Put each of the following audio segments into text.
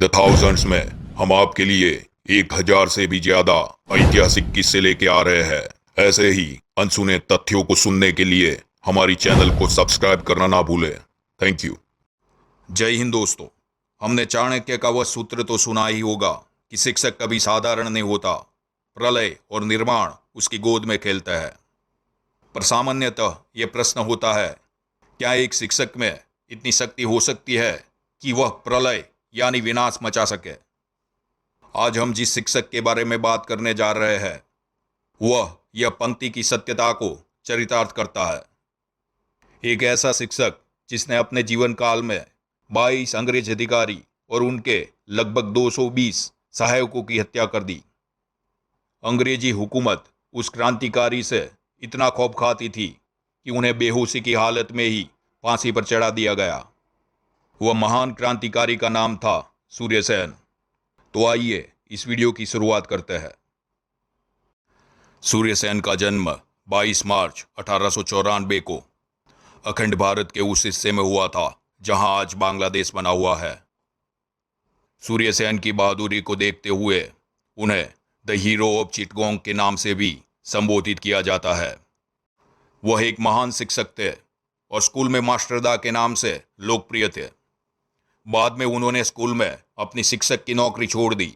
Thousands में हम आपके लिए 1000 से भी ज्यादा ऐतिहासिक किस्से लेके आ रहे हैं। ऐसे ही अनसुने तथ्यों को सुनने के लिए हमारी चैनल को सब्सक्राइब करना ना भूलें। Thank you. जय हिंद दोस्तों। हमने चाणक्य का वह सूत्र तो सुना ही होगा कि शिक्षक कभी साधारण नहीं होता, प्रलय और निर्माण उसकी गोद में खेलता है। पर सामान्यतः यह प्रश्न होता है, क्या एक शिक्षक में इतनी शक्ति हो सकती है कि वह प्रलय यानी विनाश मचा सके? आज हम जिस शिक्षक के बारे में बात करने जा रहे हैं वह यह पंक्ति की सत्यता को चरितार्थ करता है। एक ऐसा शिक्षक जिसने अपने जीवन काल में 22 अंग्रेज अधिकारी और उनके लगभग 220 सहायकों की हत्या कर दी। अंग्रेजी हुकूमत उस क्रांतिकारी से इतना खौफ खाती थी कि उन्हें बेहोशी की हालत में ही फांसी पर चढ़ा दिया गया। वह महान क्रांतिकारी का नाम था सूर्यसेन। तो आइए इस वीडियो की शुरुआत करते हैं। सूर्यसेन का जन्म 22 मार्च 1894 को अखंड भारत के उस हिस्से में हुआ था जहां आज बांग्लादेश बना हुआ है। सूर्यसेन की बहादुरी को देखते हुए उन्हें द हीरो ऑफ चिटगोंग के नाम से भी संबोधित किया जाता है। वह एक महान शिक्षक थे और स्कूल में मास्टरदा के नाम से लोकप्रिय थे। बाद में उन्होंने स्कूल में अपनी शिक्षक की नौकरी छोड़ दी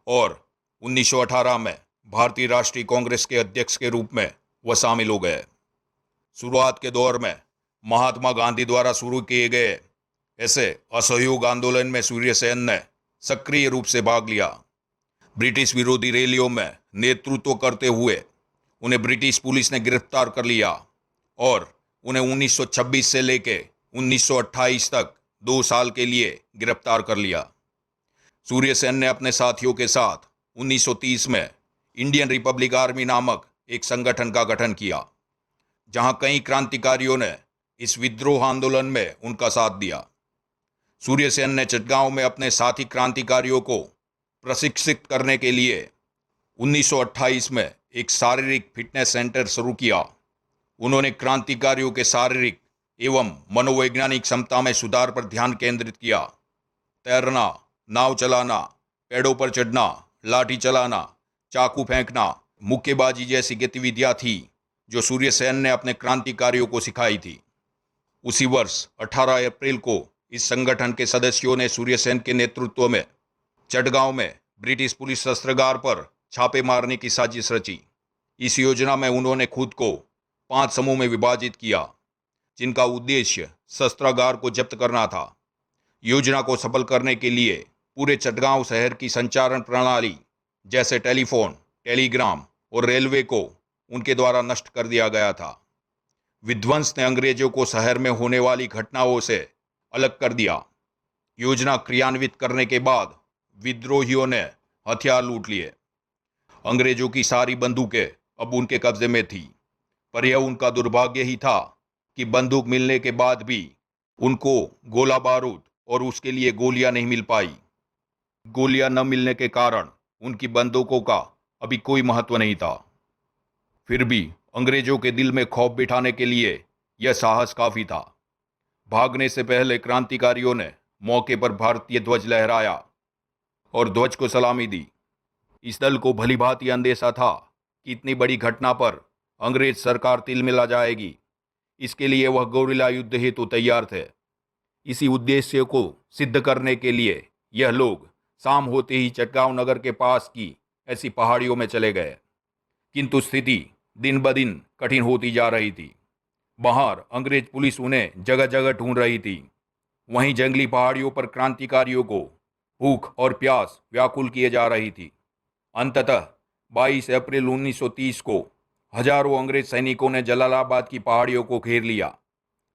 और 1918 में भारतीय राष्ट्रीय कांग्रेस के अध्यक्ष के रूप में वह शामिल हो गए। शुरुआत के दौर में महात्मा गांधी द्वारा शुरू किए गए ऐसे असहयोग आंदोलन में सूर्यसेन ने सक्रिय रूप से भाग लिया। ब्रिटिश विरोधी रैलियों में नेतृत्व करते हुए उन्हें ब्रिटिश पुलिस ने गिरफ्तार कर लिया और उन्हें 1926 से लेकर 1928 तक 2 साल के लिए गिरफ्तार कर लिया। सूर्यसेन ने अपने साथियों के साथ 1930 में इंडियन रिपब्लिक आर्मी नामक एक संगठन का गठन किया, जहां कई क्रांतिकारियों ने इस विद्रोह आंदोलन में उनका साथ दिया। सूर्यसेन ने चटगांव में अपने साथी क्रांतिकारियों को प्रशिक्षित करने के लिए 1928 में एक शारीरिक फिटनेस सेंटर शुरू किया। उन्होंने क्रांतिकारियों के शारीरिक एवं मनोवैज्ञानिक क्षमता में सुधार पर ध्यान केंद्रित किया। तैरना, नाव चलाना, पेड़ों पर चढ़ना, लाठी चलाना, चाकू फेंकना, मुक्केबाजी जैसी गतिविधियां थी जो सूर्यसेन ने अपने क्रांतिकारियों को सिखाई थी। उसी वर्ष 18 अप्रैल को इस संगठन के सदस्यों ने सूर्यसेन के नेतृत्व में चटगांव में ब्रिटिश पुलिस शस्त्रागार पर छापे मारने की साजिश रची। इस योजना में उन्होंने खुद को 5 समूह में विभाजित किया, जिनका उद्देश्य शस्त्रागार को जब्त करना था। योजना को सफल करने के लिए पूरे चटगांव शहर की संचारण प्रणाली जैसे टेलीफोन, टेलीग्राम और रेलवे को उनके द्वारा नष्ट कर दिया गया था। विध्वंस ने अंग्रेजों को शहर में होने वाली घटनाओं से अलग कर दिया। योजना क्रियान्वित करने के बाद विद्रोहियों ने हथियार लूट लिए। अंग्रेजों की सारी बंदूकें अब उनके कब्जे में थी, पर यह उनका दुर्भाग्य ही था कि बंदूक मिलने के बाद भी उनको गोला बारूद और उसके लिए गोलियां नहीं मिल पाई। गोलियां न मिलने के कारण उनकी बंदूकों का अभी कोई महत्व नहीं था। फिर भी अंग्रेजों के दिल में खौफ बिठाने के लिए यह साहस काफी था। भागने से पहले क्रांतिकारियों ने मौके पर भारतीय ध्वज लहराया और ध्वज को सलामी दी। इस दल को भलीभांति अंदेशा था कि इतनी बड़ी घटना पर अंग्रेज सरकार तिल मिला जाएगी। इसके लिए वह गोरिल्ला युद्ध हेतु तैयार थे। इसी उद्देश्य को सिद्ध करने के लिए यह लोग शाम होते ही चटगांव नगर के पास की ऐसी पहाड़ियों में चले गए। किंतु स्थिति दिन ब दिन कठिन होती जा रही थी। बाहर अंग्रेज पुलिस उन्हें जगह जगह ढूंढ रही थी, वहीं जंगली पहाड़ियों पर क्रांतिकारियों को भूख और प्यास व्याकुल किए जा रही थी। अंततः 22 अप्रैल 1930 को हजारों अंग्रेज सैनिकों ने जलालाबाद की पहाड़ियों को घेर लिया,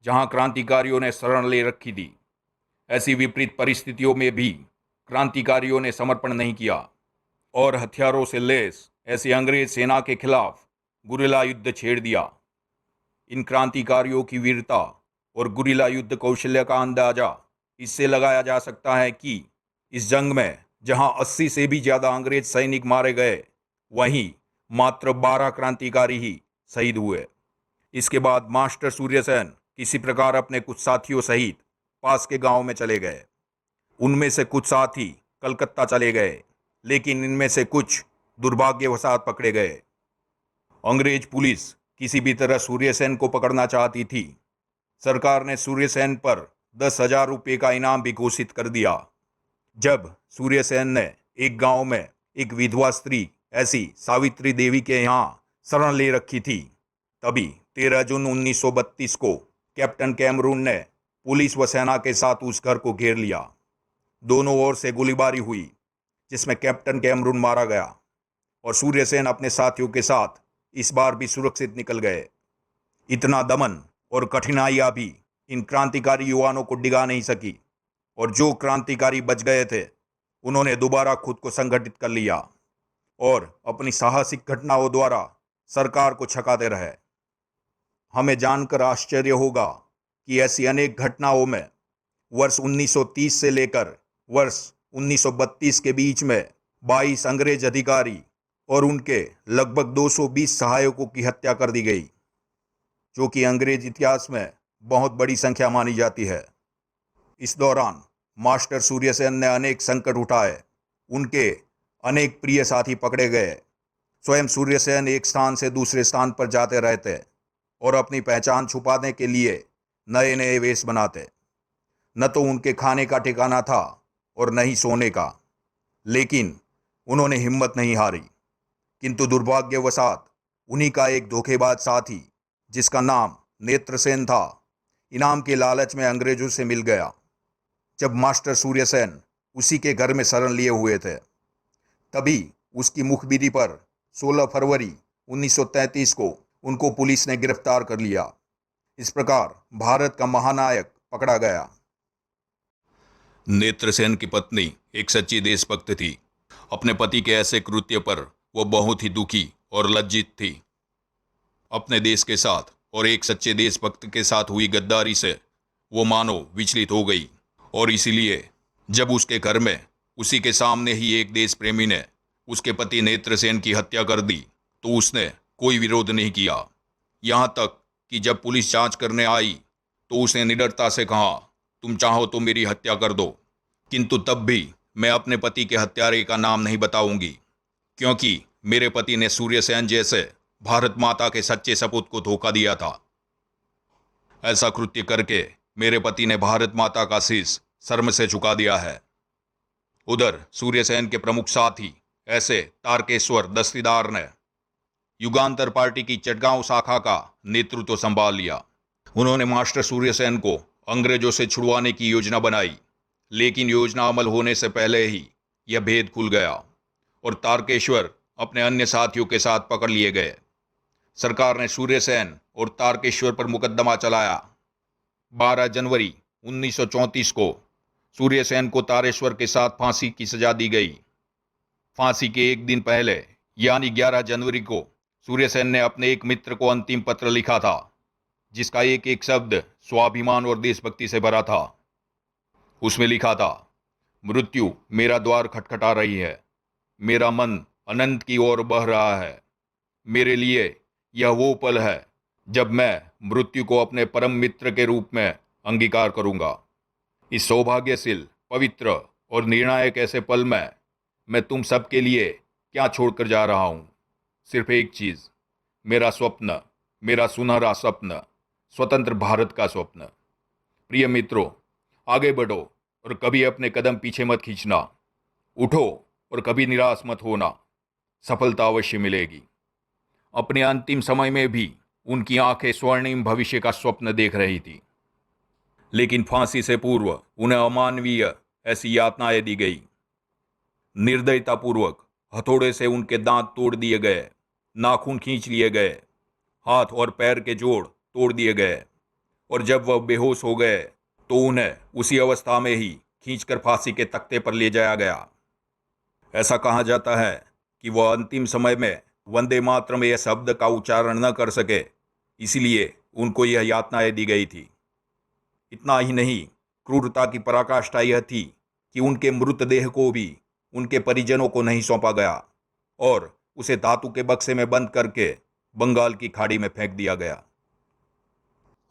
जहां क्रांतिकारियों ने शरण ले रखी थी। ऐसी विपरीत परिस्थितियों में भी क्रांतिकारियों ने समर्पण नहीं किया और हथियारों से लैस ऐसी अंग्रेज सेना के खिलाफ गुरिल्ला युद्ध छेड़ दिया। इन क्रांतिकारियों की वीरता और गुरिल्ला युद्ध कौशल्य का अंदाजा इससे लगाया जा सकता है कि इस जंग में जहां 80 से भी ज्यादा अंग्रेज सैनिक मारे गए, वहीं मात्र 12 क्रांतिकारी ही शहीद हुए। इसके बाद मास्टर सूर्यसेन किसी प्रकार अपने कुछ साथियों सहित पास के गांव में चले गए। उनमें से कुछ साथी कलकत्ता चले गए, लेकिन इनमें से कुछ दुर्भाग्यवशात पकड़े गए। अंग्रेज पुलिस किसी भी तरह सूर्यसेन को पकड़ना चाहती थी। सरकार ने सूर्यसेन पर 10,000 रुपये का इनाम भी घोषित कर दिया। जब सूर्यसेन ने एक गांव में एक विधवा स्त्री ऐसी सावित्री देवी के यहाँ शरण ले रखी थी, तभी 13 जून 1932 को कैप्टन कैमरून ने पुलिस व सेना के साथ उस घर को घेर लिया। दोनों ओर से गोलीबारी हुई, जिसमें कैप्टन कैमरून मारा गया और सूर्यसेन अपने साथियों के साथ इस बार भी सुरक्षित निकल गए। इतना दमन और कठिनाइयां भी इन क्रांतिकारी युवाओं को डिगा नहीं सकी और जो क्रांतिकारी बच गए थे उन्होंने दोबारा खुद को संगठित कर लिया और अपनी साहसिक घटनाओं द्वारा सरकार को छकाते रहे। हमें जानकर आश्चर्य होगा कि ऐसी अनेक घटनाओं में वर्ष 1930 से लेकर वर्ष 1932 के बीच में 22 अंग्रेज अधिकारी और उनके लगभग 220 सहायकों की हत्या कर दी गई, जो कि अंग्रेज इतिहास में बहुत बड़ी संख्या मानी जाती है। इस दौरान मास्टर सूर्यसेन ने अनेक संकट उठाए, उनके अनेक प्रिय साथी पकड़े गए। स्वयं सूर्यसेन एक स्थान से दूसरे स्थान पर जाते रहते और अपनी पहचान छुपाने के लिए नए नए वेश बनाते। न तो उनके खाने का ठिकाना था और न ही सोने का, लेकिन उन्होंने हिम्मत नहीं हारी। किंतु दुर्भाग्यवशात उन्हीं का एक धोखेबाज साथी, जिसका नाम नेत्रसेन था, इनाम के लालच में अंग्रेजों से मिल गया। जब मास्टर सूर्यसेन उसी के घर में शरण लिए हुए थे, तभी उसकी मुखबिरी पर 16 फरवरी 1933 को उनको पुलिस ने गिरफ्तार कर लिया। इस प्रकार भारत का महानायक पकड़ा गया। नेत्रसेन की पत्नी एक सच्ची देशभक्त थी। अपने पति के ऐसे कृत्य पर वह बहुत ही दुखी और लज्जित थी। अपने देश के साथ और एक सच्चे देशभक्त के साथ हुई गद्दारी से वो मानो विचलित हो गई और इसीलिए जब उसके घर में उसी के सामने ही एक देश प्रेमी ने उसके पति नेत्रसेन की हत्या कर दी तो उसने कोई विरोध नहीं किया। यहाँ तक कि जब पुलिस जांच करने आई तो उसने निडरता से कहा, तुम चाहो तो मेरी हत्या कर दो, किंतु तब भी मैं अपने पति के हत्यारे का नाम नहीं बताऊंगी, क्योंकि मेरे पति ने सूर्यसेन जैसे भारत माता के सच्चे सपूत को धोखा दिया था। ऐसा कृत्य करके मेरे पति ने भारत माता का शीश शर्म से झुका दिया है। उधर सूर्यसेन के प्रमुख साथी ऐसे तारकेश्वर दस्तीदार ने युगांतर पार्टी की चटगांव शाखा का नेतृत्व संभाल लिया। उन्होंने मास्टर सूर्यसेन को अंग्रेजों से छुड़वाने की योजना बनाई, लेकिन योजना अमल होने से पहले ही यह भेद खुल गया और तारकेश्वर अपने अन्य साथियों के साथ पकड़ लिए गए। सरकार ने सूर्यसेन और तारकेश्वर पर मुकदमा चलाया। 12 जनवरी 1934 को सूर्यसेन को तारेश्वर के साथ फांसी की सजा दी गई। फांसी के एक दिन पहले यानी 11 जनवरी को सूर्यसेन ने अपने एक मित्र को अंतिम पत्र लिखा था, जिसका एक एक शब्द स्वाभिमान और देशभक्ति से भरा था। उसमें लिखा था, मृत्यु मेरा द्वार खटखटा रही है, मेरा मन अनंत की ओर बह रहा है। मेरे लिए यह वो पल है जब मैं मृत्यु को अपने परम मित्र के रूप में अंगीकार करूंगा। इस सौभाग्यशील, पवित्र और निर्णायक ऐसे पल में मैं तुम सबके लिए क्या छोड़कर जा रहा हूं? सिर्फ एक चीज, मेरा स्वप्न, मेरा सुनहरा स्वप्न, स्वतंत्र भारत का स्वप्न। प्रिय मित्रों, आगे बढ़ो और कभी अपने कदम पीछे मत खींचना। उठो और कभी निराश मत होना, सफलता अवश्य मिलेगी। अपने अंतिम समय में भी उनकी आंखें स्वर्णिम भविष्य का स्वप्न देख रही थी, लेकिन फांसी से पूर्व उन्हें अमानवीय ऐसी यातनाएं दी गई। निर्दयतापूर्वक हथौड़े से उनके दांत तोड़ दिए गए, नाखून खींच लिए गए, हाथ और पैर के जोड़ तोड़ दिए गए और जब वह बेहोश हो गए तो उन्हें उसी अवस्था में ही खींचकर फांसी के तख्ते पर ले जाया गया। ऐसा कहा जाता है कि वह अंतिम समय में वंदे मातरम यह शब्द का उच्चारण न कर सके, इसलिए उनको यह यातनाएं दी गई थी। इतना ही नहीं, क्रूरता की पराकाष्ठा यह थी कि उनके मृतदेह को भी उनके परिजनों को नहीं सौंपा गया और उसे धातु के बक्से में बंद करके बंगाल की खाड़ी में फेंक दिया गया।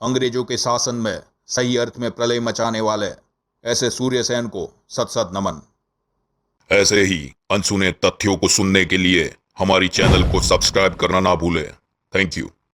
अंग्रेजों के शासन में सही अर्थ में प्रलय मचाने वाले ऐसे सूर्यसेन को सत सत नमन। ऐसे ही अनसुने तथ्यों को सुनने के लिए हमारी चैनल को सब्सक्राइब करना ना भूलें। Thank you.